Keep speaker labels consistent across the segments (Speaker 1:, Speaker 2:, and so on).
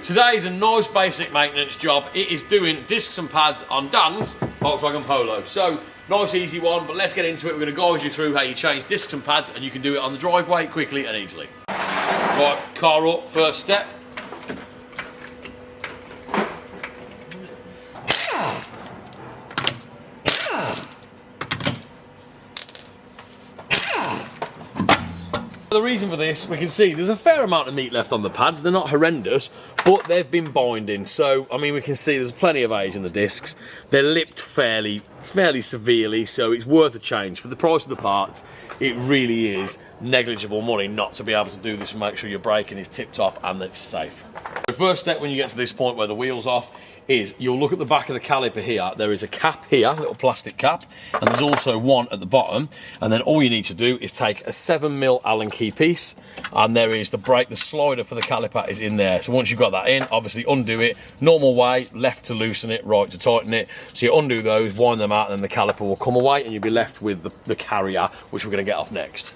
Speaker 1: Today is a nice basic maintenance job. It is doing discs and pads on Dan's Volkswagen Polo. So, nice easy one, but let's get into it. We're going to guide you through how you change discs and pads, and you can do it on the driveway quickly and easily. Right, car up, first step. The reason for this, we can see there's a fair amount of meat left on the pads. They're not horrendous, but they've been binding. So, I mean, we can see there's plenty of age in the discs. They're lipped fairly severely, so it's worth a change. For the price of the parts, it really is negligible money not to be able to do this and make sure your braking is tip-top and that it's safe. The first step when you get to this point where the wheel's off is you'll look at the back of the caliper here. There is a cap here, a little plastic cap, and there's also one at the bottom. And then all you need to do is take a 7mm Allen key piece, and there is the brake, the slider for the caliper is in there. So once you've got that in, obviously undo it. Normal way, left to loosen it, right to tighten it. So you undo those, wind them out, and then the caliper will come away, and you'll be left with the carrier, which we're going to get off next.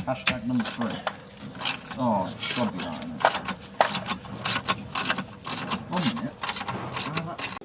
Speaker 2: Hashtag number 3. Oh, it's got to be that, isn't it?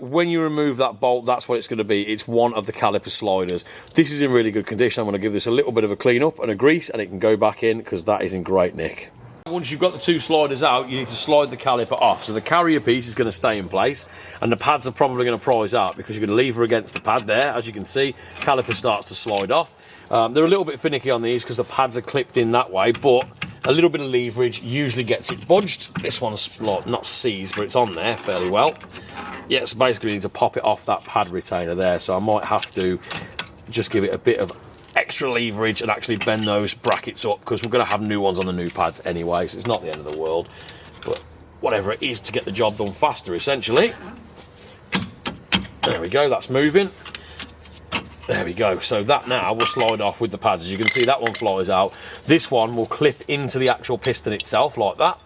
Speaker 1: When you remove that bolt, that's what it's going to be. It's one of the caliper sliders. This is in really good condition. I'm going to give this a little bit of a clean up and a grease, and it can go back in because that is in great nick. Once you've got the two sliders out, you need to slide the caliper off. So the carrier piece is going to stay in place, and the pads are probably going to prise out because you're going to lever against the pad there. As you can see, caliper starts to slide off. They're a little bit finicky on these because the pads are clipped in that way, but a little bit of leverage usually gets it budged. This one's not seized, but it's on there fairly well. Yeah, so basically we need to pop it off that pad retainer there. So I might have to just give it a bit of extra leverage and actually bend those brackets up because we're going to have new ones on the new pads anyway, so it's not the end of the world. But whatever it is to get the job done faster, essentially. There we go, that's moving. There we go, so that now will slide off with the pads. As you can see, that one flies out. This one will clip into the actual piston itself like that.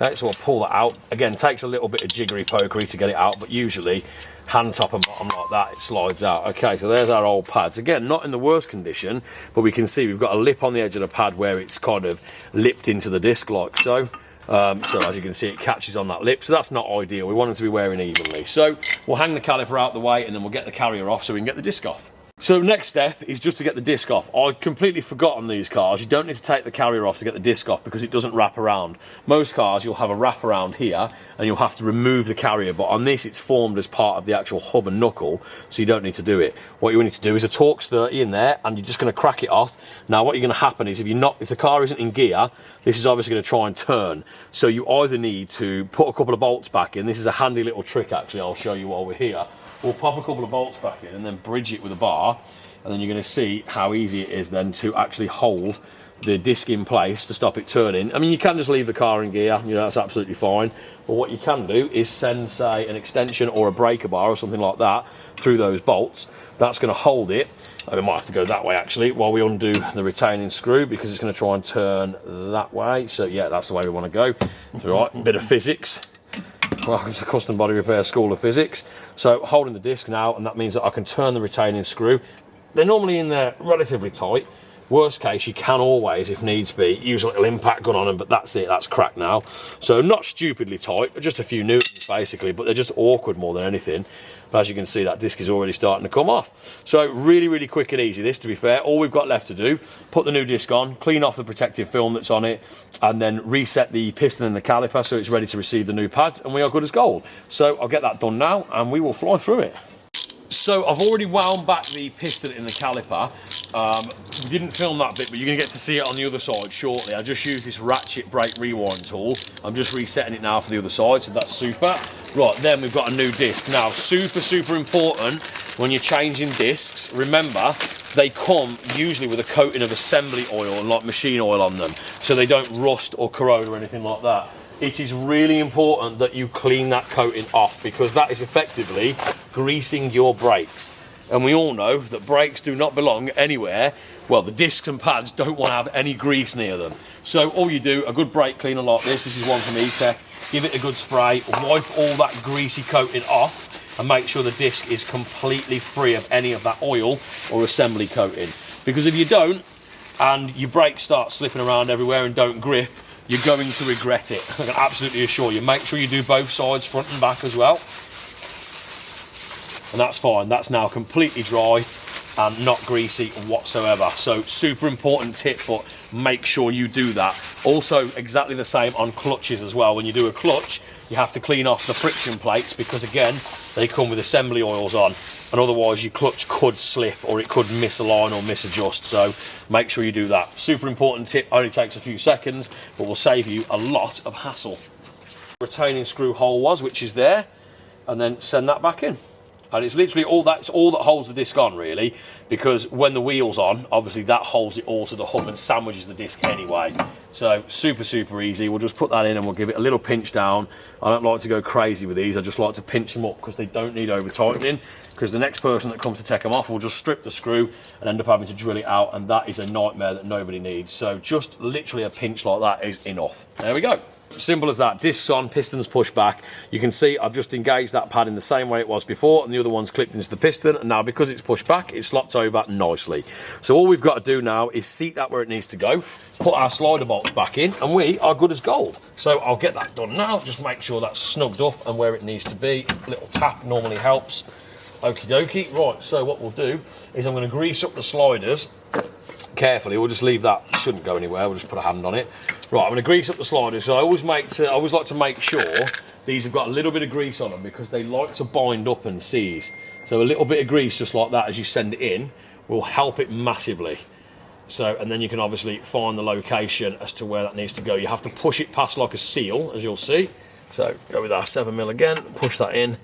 Speaker 1: Okay, so we'll pull that out. Again, takes a little bit of jiggery pokery to get it out, but usually hand top and bottom like that, it slides out. Okay, so there's our old pads. Again, not in the worst condition, but we can see we've got a lip on the edge of the pad where it's kind of lipped into the disc like so. So as you can see, it catches on that lip, so that's not ideal. We want them to be wearing evenly. So we'll hang the caliper out the way, and then we'll get the carrier off so we can get the disc off. So next step is just to get the disc off. I completely forgot on these cars, you don't need to take the carrier off to get the disc off because it doesn't wrap around. Most cars you'll have a wrap around here and you'll have to remove the carrier, but on this it's formed as part of the actual hub and knuckle, so you don't need to do it. What you need to do is a Torx 30 in there, and you're just going to crack it off. Now what you're going to happen is if the car isn't in gear, this is obviously going to try and turn. So you either need to put a couple of bolts back in. This is a handy little trick actually, I'll show you while we're here. We'll pop a couple of bolts back in and then bridge it with a bar, and then you're going to see how easy it is then to actually hold the disc in place to stop it turning. I mean, you can just leave the car in gear, you know, that's absolutely fine. But what you can do is send, say, an extension or a breaker bar or something like that through those bolts. That's going to hold it. And we might have to go that way actually while we undo the retaining screw because it's going to try and turn that way. So yeah, that's the way we want to go. Right, bit of physics. Well, it's a custom body repair school of physics. So holding the disc now, and that means that I can turn the retaining screw. They're normally in there relatively tight. Worst case, you can always, if needs be, use a little impact gun on them, but that's it, that's cracked now. So not stupidly tight, just a few newtons basically, but they're just awkward more than anything. But as you can see, that disc is already starting to come off. So really, really quick and easy this, to be fair. All we've got left to do, put the new disc on, clean off the protective film that's on it, and then reset the piston and the caliper so it's ready to receive the new pads, and we are good as gold. So I'll get that done now, and we will fly through it. So I've already wound back the piston in the caliper. We didn't film that bit, but you're going to get to see it on the other side shortly. I just used this ratchet brake rewind tool. I'm just resetting it now for the other side, so that's super. Right, then we've got a new disc. Now, super important when you're changing discs, remember, they come usually with a coating of assembly oil, like machine oil on them, so they don't rust or corrode or anything like that. It is really important that you clean that coating off because that is effectively greasing your brakes. And we all know that brakes do not belong anywhere. Well, the discs and pads don't want to have any grease near them. So all you do, a good brake cleaner like this is one from E-Tech, give it a good spray, wipe all that greasy coating off, and make sure the disc is completely free of any of that oil or assembly coating. Because if you don't, and your brakes start slipping around everywhere and don't grip, you're going to regret it. I can absolutely assure you. Make sure you do both sides, front and back as well. And that's fine. That's now completely dry and not greasy whatsoever. So super important tip, but make sure you do that. Also exactly the same on clutches as well. When you do a clutch, you have to clean off the friction plates because again, they come with assembly oils on, and otherwise your clutch could slip or it could misalign or misadjust. So make sure you do that. Super important tip, only takes a few seconds, but will save you a lot of hassle. Retaining screw hole was, which is there, and then send that back in. And it's literally all that holds the disc on, really, because when the wheel's on, obviously that holds it all to the hub and sandwiches the disc anyway. So super, super easy. We'll just put that in and we'll give it a little pinch down. I don't like to go crazy with these. I just like to pinch them up because they don't need over tightening, because the next person that comes to take them off will just strip the screw and end up having to drill it out, and that is a nightmare that nobody needs. So just literally a pinch like that is enough. There we go. Simple as that. Discs on, pistons pushed back. You can see I've just engaged that pad in the same way it was before, and the other one's clipped into the piston, and now because it's pushed back, it slots over nicely. So all we've got to do now is seat that where it needs to go, put our slider bolts back in, and we are good as gold. So I'll get that done now. Just make sure that's snugged up and where it needs to be. A little tap normally helps. Okie dokie. Right, so what we'll do is I'm going to grease up the sliders carefully. We'll just leave that. It shouldn't go anywhere. We'll just put a hand on it. Right, I'm going to grease up the sliders. So I always like to make sure these have got a little bit of grease on them because they like to bind up and seize. So a little bit of grease just like that as you send it in will help it massively. So, and then you can obviously find the location as to where that needs to go. You have to push it past like a seal, as you'll see. So go with our 7mm again, push that in.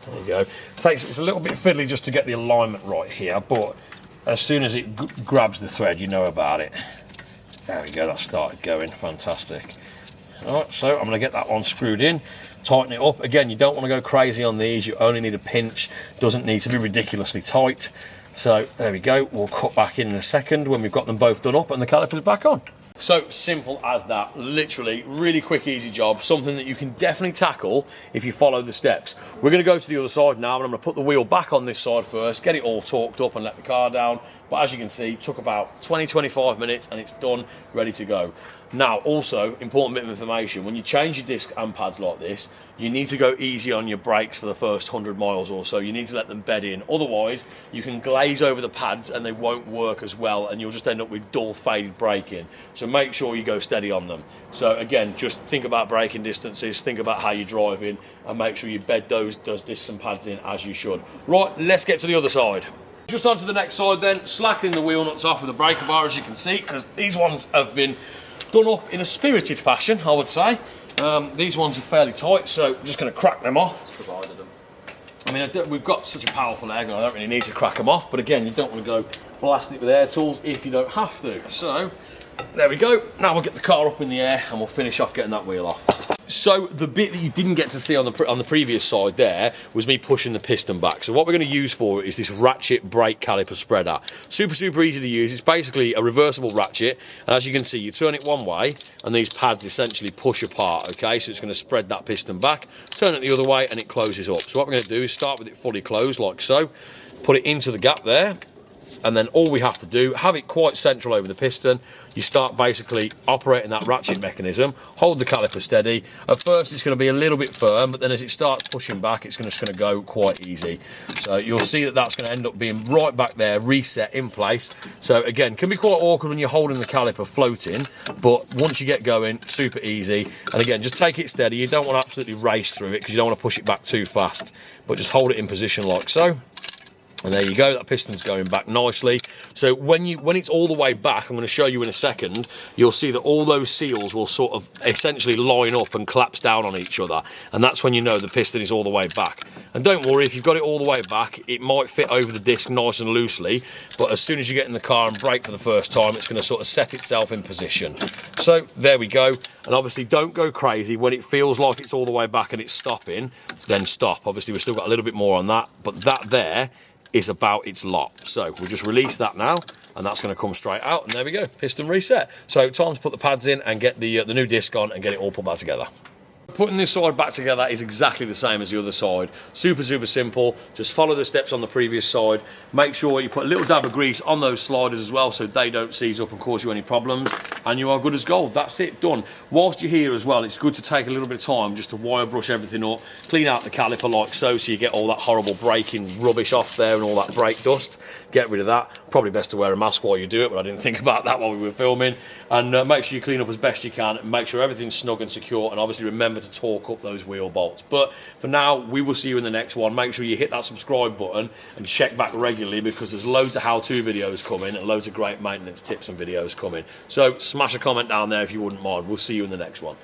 Speaker 1: There you go. It's a little bit fiddly just to get the alignment right here, but as soon as it grabs the thread, you know about it. There we go, that started going, fantastic. All right, so I'm going to get that one screwed in, tighten it up. Again, you don't want to go crazy on these, you only need a pinch, doesn't need to be ridiculously tight. So there we go, we'll cut back in a second when we've got them both done up and the caliper's back on. So simple as that, literally, really quick, easy job, something that you can definitely tackle if you follow the steps. We're going to go to the other side now, and I'm going to put the wheel back on this side first, get it all torqued up and let the car down. But as you can see, it took about 20-25 minutes and it's done, ready to go. Now, also, important bit of information, when you change your disc and pads like this, you need to go easy on your brakes for the first 100 miles or so. You need to let them bed in. Otherwise, you can glaze over the pads and they won't work as well, and you'll just end up with dull, faded braking. So make sure you go steady on them. So again, just think about braking distances, think about how you're driving, and make sure you bed those discs and pads in as you should. Right, let's get to the other side. Just onto the next side then, slackening the wheel nuts off with a breaker bar, as you can see, because these ones have been done up in a spirited fashion, I would say. These ones are fairly tight, so I'm just going to crack them off.
Speaker 2: Provided them.
Speaker 1: I mean, we've got such a powerful egg, and I don't really need to crack them off, but again, you don't want to go blasting it with air tools if you don't have to. So, there we go. Now we'll get the car up in the air, and we'll finish off getting that wheel off. So the bit that you didn't get to see on the previous side there was me pushing the piston back. So what we're going to use for it is this ratchet brake caliper spreader. Super, super easy to use. It's basically a reversible ratchet. And as you can see, you turn it one way and these pads essentially push apart, okay? So it's going to spread that piston back, turn it the other way and it closes up. So what we're going to do is start with it fully closed like so, put it into the gap there. And then all we have to do, have it quite central over the piston. You start basically operating that ratchet mechanism, hold the caliper steady. At first it's going to be a little bit firm, but then as it starts pushing back, it's just going to go quite easy. So you'll see that that's going to end up being right back there, reset in place. So again, can be quite awkward when you're holding the caliper floating, but once you get going, super easy. And again, just take it steady. You don't want to absolutely race through it because you don't want to push it back too fast, but just hold it in position like so. And there you go, that piston's going back nicely. So when it's all the way back, I'm going to show you in a second, you'll see that all those seals will sort of essentially line up and collapse down on each other. And that's when you know the piston is all the way back. And don't worry, if you've got it all the way back, it might fit over the disc nice and loosely, but as soon as you get in the car and brake for the first time, it's going to sort of set itself in position. So there we go. And obviously don't go crazy. When it feels like it's all the way back and it's stopping, then stop. Obviously we've still got a little bit more on that, but that there is about its lot. So we'll just release that now, and that's going to come straight out, and there we go, piston reset. So time to put the pads in and get the new disc on and get it all put back together. Putting this side back together is exactly the same as the other side. Super, super simple. Just follow the steps on the previous side. Make sure you put a little dab of grease on those sliders as well so they don't seize up and cause you any problems. and you are good as gold. That's it, done. Whilst you're here as well, it's good to take a little bit of time just to wire brush everything up, clean out the caliper like so you get all that horrible braking rubbish off there and all that brake dust. Get rid of that. Probably best to wear a mask while you do it, but I didn't think about that while we were filming. And make sure you clean up as best you can, and make sure everything's snug and secure, and obviously remember to torque up those wheel bolts. But for now, we will see you in the next one. Make sure you hit that subscribe button and check back regularly, because there's loads of how-to videos coming and loads of great maintenance tips and videos coming. So smash a comment down there if you wouldn't mind. We'll see you in the next one.